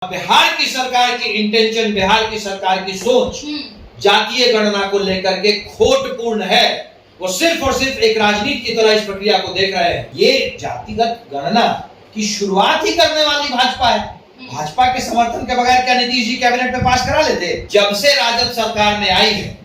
बिहार की सरकार की इंटेंशन, बिहार की सरकार की सोच जातीय गणना को लेकर के खोटपूर्ण है। वो सिर्फ और सिर्फ एक राजनीति की तरह इस प्रक्रिया को देख रहे हैं। ये जातिगत गणना की शुरुआत ही करने वाली भाजपा है। भाजपा के समर्थन के बगैर क्या नीतीश जी कैबिनेट में पास करा लेते? जब से राजद सरकार में आई है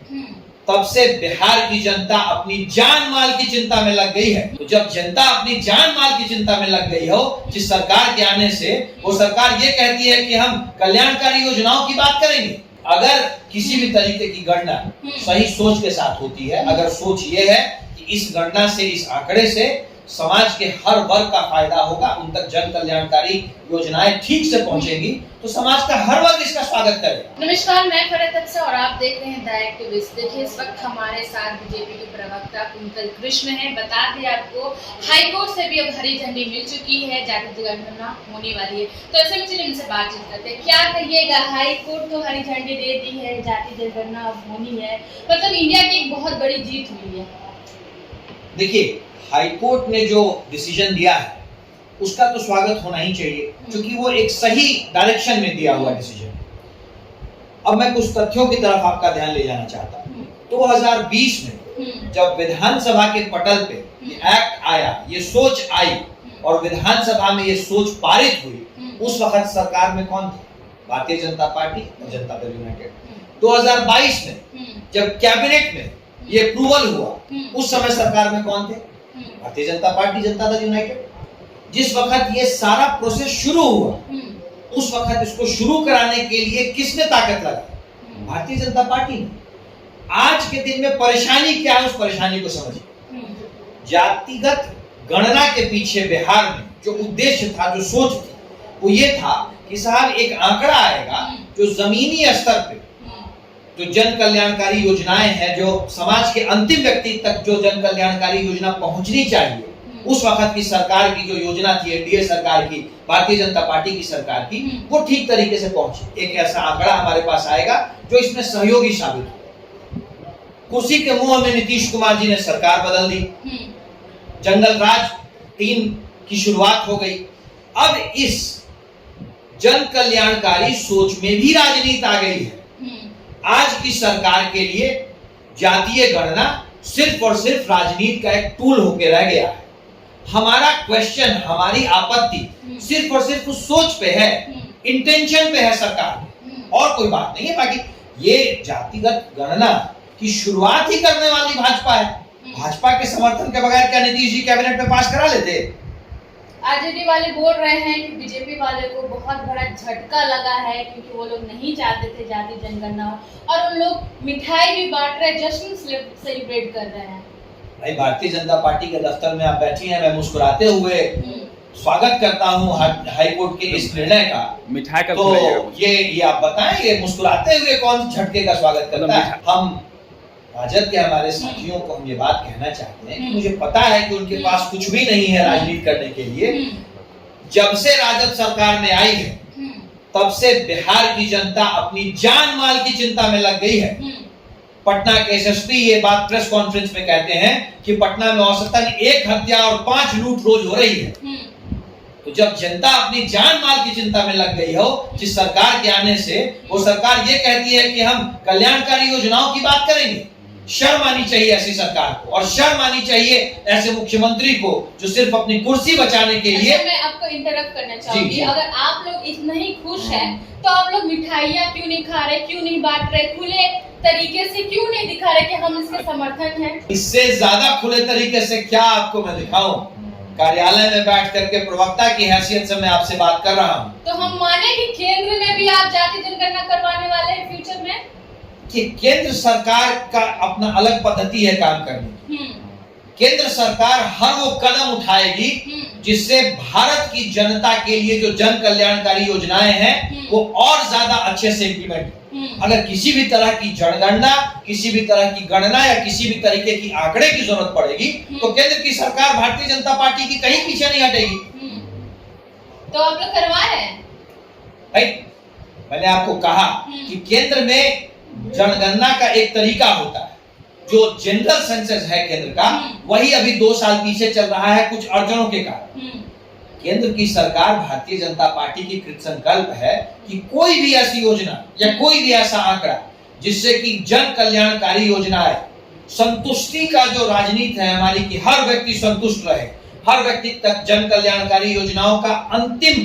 तब से बिहार की जनता अपनी जान माल की चिंता में लग गई है। तो जब जनता अपनी जान माल की चिंता में लग गई हो, जिस सरकार के आने से वो सरकार ये कहती है कि हम कल्याणकारी योजनाओं की बात करेंगे। अगर किसी भी तरीके की गणना सही सोच के साथ होती है, अगर सोच ये है कि इस गणना से, इस आंकड़े से समाज के हर वर्ग का फायदा होगा, उन तक जन कल्याणकारी योजनाएं ठीक से पहुंचेंगी, तो समाज का हर वर्ग इसका स्वागत करेगा। नमस्कार, मैं फरहत अफसा और आप देख रहे हैं द एक्टिविस्ट। देखिए, इस वक्त हमारे साथ बीजेपी के प्रवक्ता कुंतल कृष्ण है। बता दें आपको, हाईकोर्ट से भी अब हरी झंडी मिल चुकी है, जाति गणना होने वाली है। तो ऐसे में चलिए इनसे बातचीत करते हैं। क्या कहिएगा, हाईकोर्ट तो हरी झंडी दे दी है, जाति जनगणना अब होनी है, मतलब इंडिया की एक बहुत बड़ी जीत हुई है। देखिए, हाईकोर्ट ने जो डिसीजन दिया है उसका तो स्वागत होना ही चाहिए, क्योंकि वो एक सही डायरेक्शन में दिया हुआ डिसीजन। अब मैं कुछ तथ्यों की तरफ आपका ध्यान ले जाना चाहता हूँ। 2020 में जब विधानसभा के पटल पे ये एक्ट आया, ये सोच आई और विधानसभा में ये सोच पारित हुई, उस वक्त सरकार में कौन थे? भारतीय जनता पार्टी और जनता दल यूनाइटेड। 2022 में जब कैबिनेट में ये अप्रूवल हुआ, उस समय सरकार में कौन थे? Bharatiya Janata party, Janata Dal United. जिस वक्त ये सारा प्रोसेस शुरू हुआ, उस वक्त इसको शुरू कराने के लिए किसने ताकत लगाई? भारतीय जनता पार्टी ने। आज के दिन में परेशानी क्या है, उस परेशानी को समझिए। जातिगत गणना के पीछे बिहार में जो उद्देश्य था, जो सोच थी, वो ये था कि साहब एक आंकड़ा आएगा जो जमीनी स्तर पे जो जन कल्याणकारी योजनाएं हैं, जो समाज के अंतिम व्यक्ति तक जो जन कल्याणकारी योजना पहुंचनी चाहिए, उस वक्त की सरकार की जो योजना थी, एनडीए सरकार की, भारतीय जनता पार्टी की सरकार की, वो ठीक तरीके से पहुंची। एक ऐसा आंकड़ा हमारे पास आएगा जो इसमें सहयोगी साबित हो। कुर्सी के मुंह में नीतीश कुमार जी ने सरकार बदल दी, जंगल राज 3 की शुरुआत हो गई। अब इस जन कल्याणकारी सोच में भी राजनीति आ गई है। आज की सरकार के लिए जातीय गणना सिर्फ और सिर्फ राजनीति का एक टूल होकर रह गया है। हमारा क्वेश्चन, हमारी आपत्ति सिर्फ और सिर्फ उस सोच पे है, इंटेंशन पे है सरकार, और कोई बात नहीं है। बाकी ये जातिगत गणना की शुरुआत ही करने वाली भाजपा है। भाजपा के समर्थन के बगैर क्या नीतीश जी कैबिनेट में पास करा लेते? आरजेडी वाले बोल रहे हैं कि बीजेपी वाले को बहुत बड़ा झटका लगा है, क्योंकि वो लोग नहीं चाहते थे जाति जनगणना, और उन लोग मिठाई भी बांट रहे, जश्न सेलिब्रेट कर रहे हैं। भाई, भारतीय जनता पार्टी के दफ्तर में आप बैठी हैं, मैं मुस्कुराते हुए स्वागत करता हूं हाईकोर्ट के इस निर्णय का। मिठाई का तो ये आप बताएं, ये मुस्कुराते हुए कौन झटके का स्वागत करता है? हम राजद के हमारे साथियों को हम ये बात कहना चाहते हैं कि मुझे पता है कि उनके पास कुछ भी नहीं है राजनीति करने के लिए। जब से राजद सरकार में आई है तब से बिहार की जनता अपनी जान माल की चिंता में लग गई है। पटना के एसएसपी ये बात प्रेस कॉन्फ्रेंस में कहते हैं कि पटना में औसतन 1 हत्या और 5 लूट रोज हो रही है। तो जब जनता अपनी जान माल की चिंता में लग गई हो, जिस सरकार के आने से वो सरकार ये कहती है कि हम कल्याणकारी योजनाओं की बात करेंगे, शर्म आनी चाहिए ऐसी सरकार को, और शर्म आनी चाहिए ऐसे मुख्यमंत्री को जो सिर्फ अपनी कुर्सी बचाने के लिए। मैं आपको इंटरप्ट करना चाहूंगी। अगर आप लोग इतना ही खुश हैं, तो आप लोग मिठाइयाँ क्यों नहीं खा रहे, क्यों नहीं बांट रहे, खुले तरीके से क्यों नहीं दिखा रहे कि हम इसके समर्थन हैं? इससे ज्यादा खुले तरीके से क्या आपको मैं दिखाऊं? कार्यालय में बैठ करके प्रवक्ता की हैसियत से मैं आपसे बात कर रहा हूँ। तो हम माने कि केंद्र में भी आप जाति जनगणना करवाने वाले हैं फ्यूचर में? कि केंद्र सरकार का अपना अलग पद्धति है काम करने की। केंद्र सरकार हर वो कदम उठाएगी जिससे भारत की जनता के लिए जो जन कल्याणकारी योजनाएं हैं वो और ज्यादा अच्छे से इम्प्लीमेंट हो। अगर किसी भी तरह की जनगणना, किसी भी तरह की गणना या किसी भी तरीके की आंकड़े की जरूरत पड़ेगी, तो केंद्र की सरकार भारतीय जनता पार्टी की कहीं पीछे नहीं हटेगी। तो आप लोग करवा रहे हैं? भाई, मैंने आपको कहा कि केंद्र में जनगणना का एक तरीका होता है, जो जनरल सेंसस है केंद्र का, वही अभी 2 साल पीछे चल रहा है कुछ अड़चनों के कारण। केंद्र की सरकार भारतीय जनता पार्टी की कृत संकल्प है कि कोई भी ऐसी योजना या कोई भी ऐसा आंकड़ा जिससे कि जन कल्याणकारी योजनाएं, संतुष्टि का जो राजनीति है हमारी कि हर व्यक्ति संतुष्ट रहे, हर व्यक्ति तक जन कल्याणकारी योजनाओं का अंतिम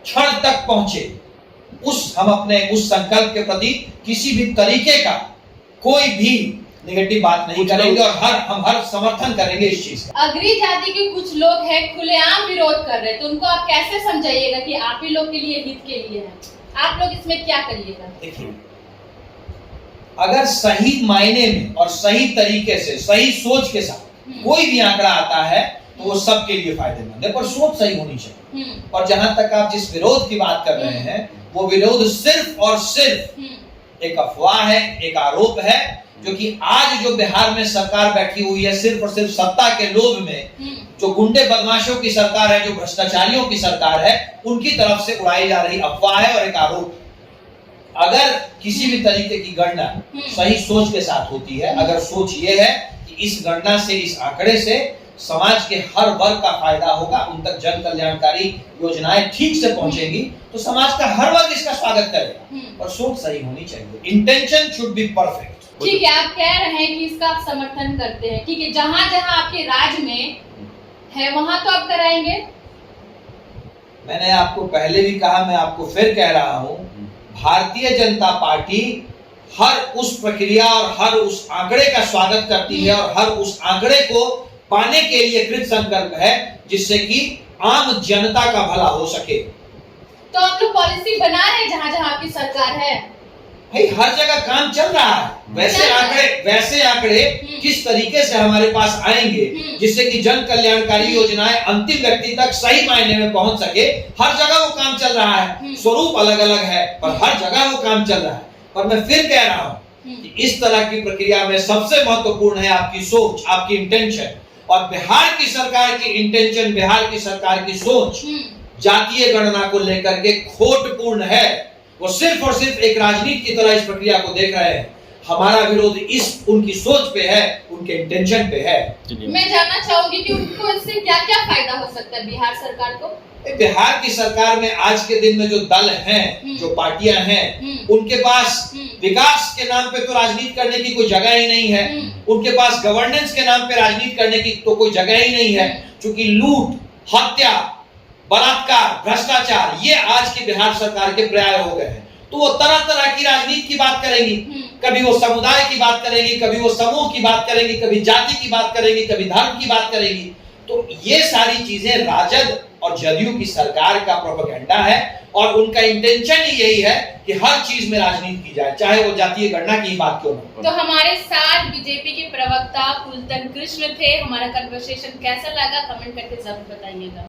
क्षण तक पहुंचे, हम अपने उस संकल्प के प्रति किसी भी तरीके का कोई भी नेगेटिव बात नहीं करेंगे और हम हर समर्थन करेंगे इस चीज का। अग्री जाति के कुछ लोग हैं खुलेआम विरोध कर रहे हैं, तो उनको आप कैसे समझाइएगा कि आप ही लोग के लिए हित के लिए है? आप लोग इसमें क्या करिएगा? देखिए, अगर सही मायने में और सही तरीके से सही सोच के साथ कोई भी आंकड़ा आता है तो वो सबके लिए फायदेमंद है, पर सोच सही होनी चाहिए। और जहां तक आप जिस विरोध की बात कर रहे हैं वो विरोध सिर्फ और सिर्फ एक अफवाह है, एक आरोप है, जो कि आज जो बिहार में सरकार बैठी हुई है सिर्फ और सिर्फ सत्ता के लोभ में, जो गुंडे बदमाशों की सरकार है, जो भ्रष्टाचारियों की सरकार है, उनकी तरफ से उड़ाई जा रही अफवाह है और एक आरोप। अगर किसी भी तरीके की गणना सही सोच के साथ होती है, अगर सोच ये है कि इस गणना से, इस आंकड़े से समाज के हर वर्ग का फायदा होगा, उन तक जन कल्याणकारी योजनाएं ठीक से पहुंचेंगी, तो समाज का हर वर्ग इसका स्वागत करेगा। और सोच सही होनी चाहिए, इंटेंशन शुड बी परफेक्ट। ठीक है, आप कह रहे हैं कि इसका आप समर्थन करते हैं, ठीक है, जहां जहां आपके राज्य में है वहां तो आप कराएंगे। मैंने आपको पहले भी कहा, मैं आपको फिर कह रहा हूं, भारतीय जनता पार्टी हर उस प्रक्रिया और हर उस आंकड़े का स्वागत करती है और हर उस आंकड़े को पाने के लिए कृत संकल्प है जिससे कि आम जनता का भला हो सके। तो आप लोग पॉलिसी बना रहे हैं जहां जहां आपकी सरकार है? भाई हर जगह काम चल रहा है, वैसे आंकड़े किस तरीके से हमारे पास आएंगे जिससे कि जन कल्याणकारी योजनाएं अंतिम व्यक्ति तक सही मायने में पहुंच सके। हर जगह वो काम चल रहा है, स्वरूप अलग अलग है पर हर जगह वो काम चल रहा है। पर मैं फिर कह रहा हूं कि इस तरह की प्रक्रिया में सबसे महत्वपूर्ण है आपकी सोच, आपकी इंटेंशन। और बिहार की सरकार की इंटेंशन, बिहार की सरकार की सोच जातीय गणना को लेकर के खोटपूर्ण है। वो सिर्फ और सिर्फ एक राजनीति की तरह इस प्रक्रिया को देख रहे हैं। हमारा विरोध इस उनकी सोच पे है, उनके इंटेंशन पे है। मैं जानना चाहूंगी कि उनको इससे क्या क्या फायदा हो सकता है बिहार सरकार को? बिहार की सरकार में आज के दिन में जो दल हैं, जो पार्टियां हैं, उनके पास विकास के नाम पे तो राजनीति करने की कोई जगह ही नहीं है। उनके पास गवर्नेंस के नाम पे राजनीति करने की तो कोई जगह ही नहीं है, क्योंकि लूट, हत्या, बलात्कार, भ्रष्टाचार ये आज की बिहार सरकार के पर्याय हो गए हैं। तो वो तरह तरह की राजनीति की बात करेंगी, कभी वो समुदाय की बात करेंगी, कभी वो समूह की बात करेंगी, कभी जाति की बात करेंगी, कभी धर्म की बात करेंगी। तो ये सारी चीजें राजद और जदयू की सरकार का प्रोपेगेंडा है और उनका इंटेंशन ही यही है कि हर चीज में राजनीति की जाए, चाहे वो जातीय गणना की बात क्यों न हो। तो हमारे साथ बीजेपी के प्रवक्ता कुलतन कृष्ण थे। हमारा कन्वर्सेशन कैसा लगा कमेंट करके जरूर बताइएगा।